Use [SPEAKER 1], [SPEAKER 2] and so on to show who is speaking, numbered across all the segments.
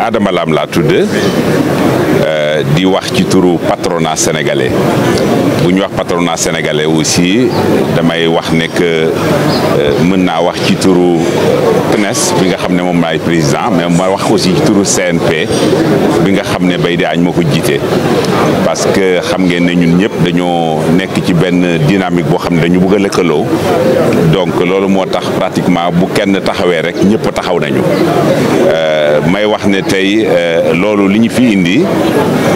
[SPEAKER 1] Adama Lam laa tudd di wax ci turu patronat sénégalais bu ñu wax patronat sénégalais aussi damay wax ne que mën naa wax ci turu PNES bi nga xam ne moom laay président mais ma wax aussi ci turu CNP bi nga xam ne Baye Diagne moo ko jiite parce que xam ngeen ne ñun ñëpp dañoo nekk ci benn dynamique boo xam ne dañu bëgg a lëkkaloo donc loolu moo tax pratiquement bu kenn taxawee rek ñëpp taxaw nañu may wax ne tey loolu li ñu fi indi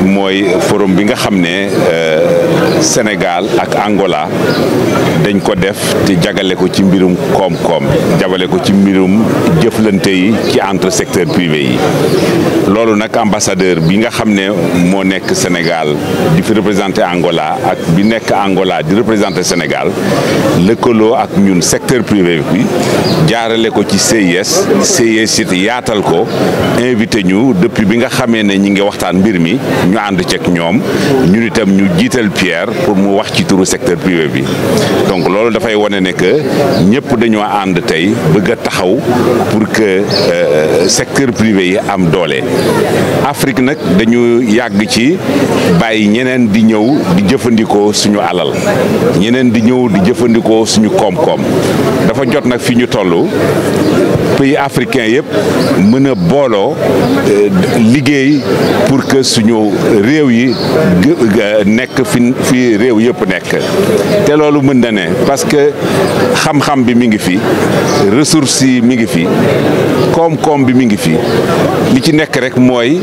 [SPEAKER 1] mooy forum bi nga xam ne Sénégal ak Angola dañ ko def te jagale ko ci mbirum koom-koom jagale ko ci mbirum jëflante yi ci entre secteur privé yi loolu nag ambassadeur bi nga xam ne moo nekk Sénégal di fi représenté Angola ak bi nekk Angola di représenté Sénégal lëkkaloo ak ñun secteur privé bi jaarale ko ci CIS it yaatal ko invité ñu depuis bi nga xamee ne ñi ngi waxtaan mbir mi ñu ànd ceeg ñoom ñun itam ñu jiital Pierre pour mu wax ci turu secteur privé bi donc loolu dafay wane ne que ñëpp dañoo ànd tey bëgg a taxaw pour que secteur privé yi am doole. Afrique nag dañu yàgg ci bàyyi ñeneen di ñëw di jëfandikoo suñu alal ñeneen di ñëw di jëfandikoo suñu koom-koom dafa jot nag fi ñu toll pays africain yëpp mën a booloo liggéey pour que suñu réew yi nekk fi réew yëpp nekk te loolu mën na ne parce que xam-xam bi mi ngi fi ressources yi mi ngi fi koom-koom bi mi ngi fi li ci nekk rek mooy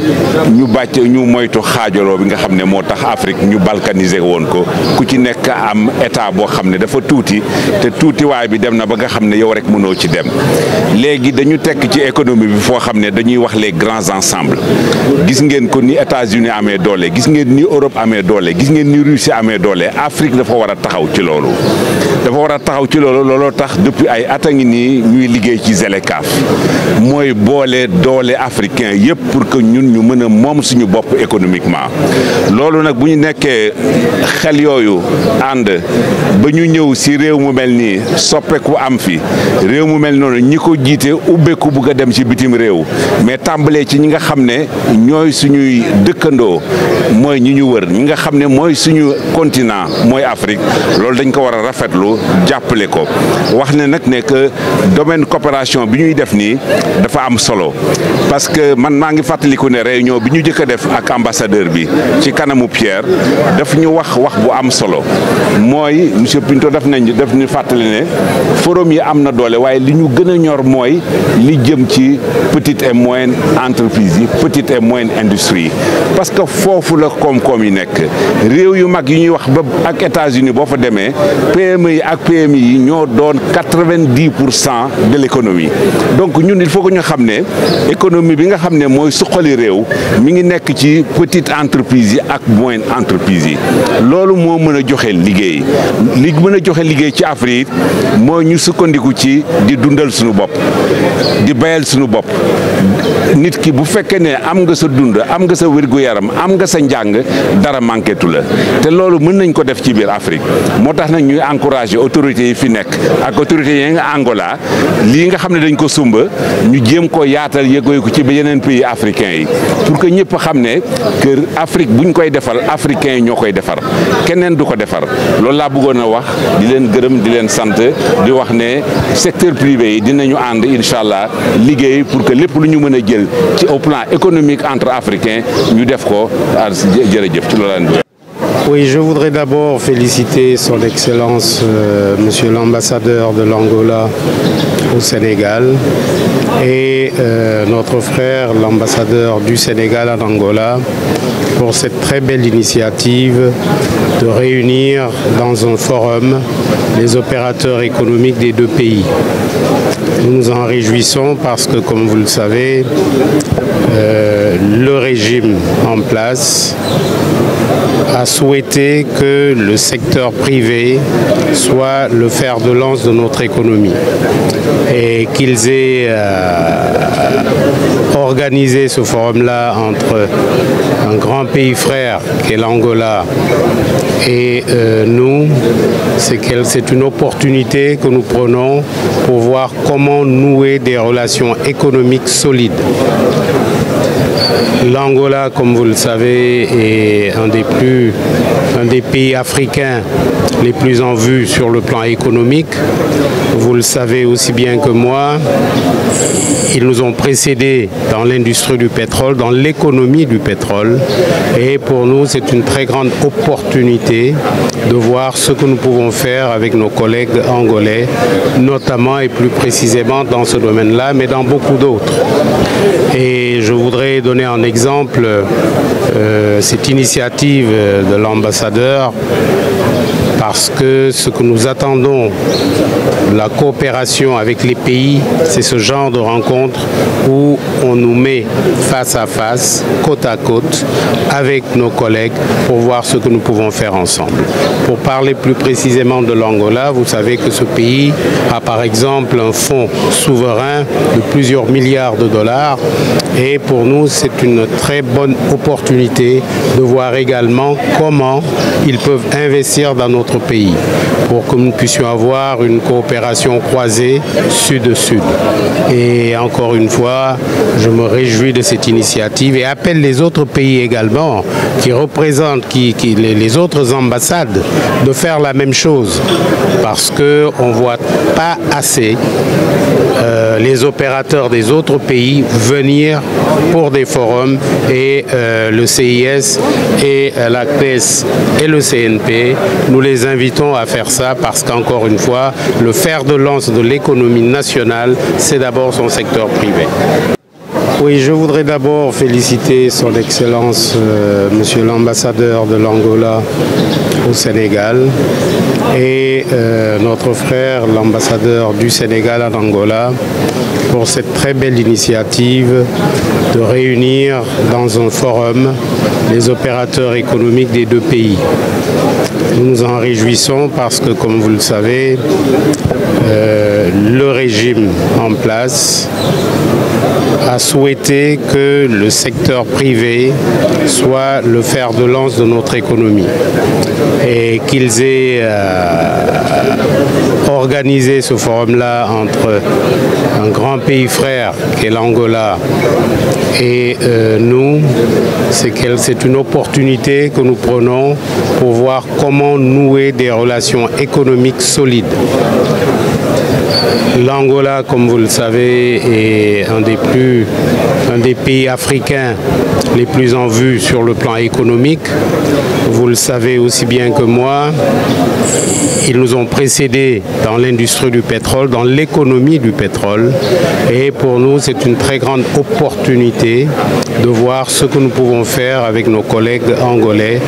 [SPEAKER 1] ñu moytu xaajaloo bi nga xam ne moo tax Afrique ñu balkaniser woon ko ku ci nekk am état boo xam ne dafa tuuti te tuutiwaay bi dem na ba nga xam ne yow rek mënoo ci dem léegi dañu tekk ci économie bi foo xam ne dañuy wax les grands ensembles gis ngeen ko ni États-Unis amee doole gis ngeen ni Europe amee doole gis ngeen ni Russie amee doole Afrique dafa war a taxaw ci loolu looloo tax depuis ay at a ngi nii ñuy liggéey ci ZLECAf mooy boole doole africain yëpp pour que ñun ñu mën a moom suñu bopp économiquement loolu nag bu ñu nekkee xel yooyu ànd ba ñu ñëw si réew mu mel nii soppeeku am fi réew mu mel noonu ñi ko jiite ubbeeku bugg a dem ci bitim réew mais tàmbalee ci ñi nga xam ne ñooy suñuy dëkkandoo mooy ñi ñu wër ñi nga xam ne mooy suñu continent mooy Afrique loolu dañ ko war a rafetlu jàppale ko wax ne nag ne que domaine coopération bi ñuy def nii dafa am solo parce que man maa ngi fàttaliku ne réunion bi ñu jëkk a def ak ambassadeur bi ci kanamu Pierre daf ñu wax bu am solo mooy monsieur Pinto daf ñu fàttali ne forum yi am na doole waaye li ñu gën a ñor mooy li jëm ci petite et moyenne entreprise yi petite et moyenne industrie parce que foofu la koom-koom yi nekk réew yu mag yi ñuy wax ba ak États-Unis boo fa demee PME yi ak PMI yi ñoo doon 90% de l'économie donc ñun il faut que ñu xam ne économie bi nga xam ne mooy suqali réew mi ngi nekk ci petite entreprise yi ak moyenne entreprise yi loolu moo mën a joxe liggéey li mën a joxe liggéey ci Afrique mooy ñu sukkandiku ci di dundal suñu bopp di bayal suñu bopp nit ki bu fekkee ne am nga sa dund am nga sa wér-gu-yaram am nga sa njàng dara manquetu la te loolu mën nañ ko def ci biir Afrique moo tax nag ñuy encourager autorités yi fi nekk ak autorités yi nga Angola lii nga xam ne dañ ko sumba ñu jéem ko yaatal yëgooy ko ci yeneen pays africains yi pour que ñëpp xam ne que Afrique buñ koy defal africains yi ñoo koy defar keneen du ko defar loolu laa bëggoon a wax di leen gërëm di leen sant di wax ne secteur privé yi dinañu ànd incha allah liggéey pour que lépp lu ñu mën a jël ci au plan économique entre africains ñu def ko jërëjëf ci loolu.
[SPEAKER 2] Oui, je voudrais d'abord féliciter son Excellence, Monsieur l'ambassadeur de l'Angola au Sénégal et notre frère, l'ambassadeur du Sénégal en Angola, pour cette très belle initiative de réunir dans un forum les opérateurs économiques des deux pays. Nous nous en réjouissons parce que, comme vous le savez, le régime en place a souhaité que le secteur privé soit le fer de lance de notre économie et qu'ils aient organisé ce forum-là entre un grand pays frère qu'est l'Angola et nous. C'est une opportunité que nous prenons pour voir comment nouer des relations économiques solides L'Angola, comme vous le savez, est un des pays africains les plus en vue sur le plan économique. Vous le savez aussi bien que moi, ils nous ont précédés dans l'industrie du pétrole, dans l'économie du pétrole. Et pour nous, c'est une très grande opportunité de voir ce que nous pouvons faire avec nos collègues angolais, notamment et plus précisément dans ce domaine-là, mais dans beaucoup d'autres. Et je voudrais donner un exemple, cette initiative de l'ambassadeur, parce que ce que nous attendons, la coopération avec les pays, c'est ce genre de rencontre où on nous met face à face, côte à côte, avec nos collègues pour voir ce que nous pouvons faire ensemble. Pour parler plus précisément de l'Angola, vous savez que ce pays a par exemple un fonds souverain de plusieurs milliards de dollars et pour nous c'est une très bonne opportunité de voir également comment ils peuvent investir dans notre pays pour que nous puissions avoir une coopération croisée sud-sud. Et encore une fois, je me réjouis de cette initiative et appelle les autres pays également qui représentent les autres ambassades de faire la même chose parce qu'on ne voit pas assez les opérateurs des autres pays venir pour des forums et le CIS et la CNES et le CNP, nous les invitons à faire ça parce qu'encore une fois, le fer de lance de l'économie nationale, c'est d'abord son secteur privé. Oui, je voudrais d'abord féliciter son Excellence, Monsieur l'ambassadeur de l'Angola au Sénégal et notre frère, l'ambassadeur du Sénégal en Angola, pour cette très belle initiative de réunir dans un forum les opérateurs économiques des deux pays. Nous nous en réjouissons parce que, comme vous le savez, le régime en place a souhaité que le secteur privé soit le fer de lance de notre économie et qu'ils aient organisé ce forum-là entre un grand pays frère qu'est l'Angola et nous, c'est une opportunité que nous prenons pour voir comment nouer des relations économiques solides. L'Angola, comme vous le savez, est un des pays africains les plus en vue sur le plan économique. Vous le savez aussi bien que moi, ils nous ont précédés dans l'industrie du pétrole, dans l'économie du pétrole. Et pour nous, c'est une très grande opportunité de voir ce que nous pouvons faire avec nos collègues angolais,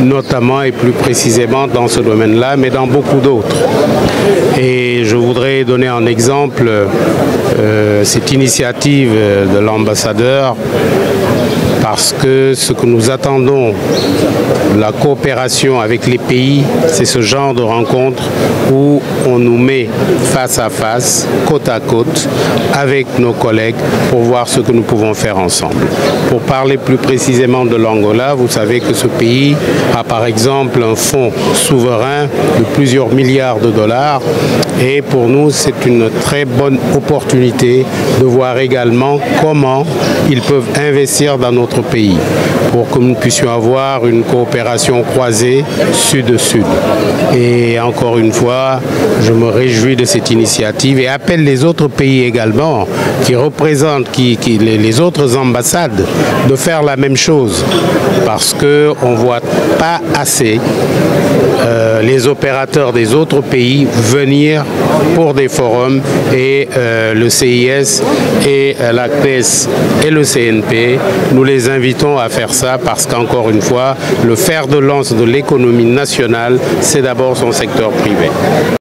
[SPEAKER 2] notamment et plus précisément dans ce domaine-là, mais dans beaucoup d'autres. Et je voudrais donner un exemple, cette initiative de l'ambassadeur, parce que ce que nous attendons, la coopération avec les pays, c'est ce genre de rencontre où on nous met face à face, côte à côte, avec nos collègues pour voir ce que nous pouvons faire ensemble. Pour parler plus précisément de l'Angola, vous savez que ce pays a par exemple un fonds souverain de plusieurs milliards de dollars et pour nous c'est une très bonne opportunité de voir également comment ils peuvent investir dans notre pays pour que nous puissions avoir une coopération croisée sud-sud. Et encore une fois, je me réjouis de cette initiative et appelle les autres pays également qui représentent les autres ambassades de faire la même chose parce qu'on ne voit pas assez les opérateurs des autres pays venir pour des forums et le CIS et la CNES et le CNP, nous les invitons à faire ça parce qu'encore une fois, le fer de lance de l'économie nationale, c'est d'abord son secteur privé.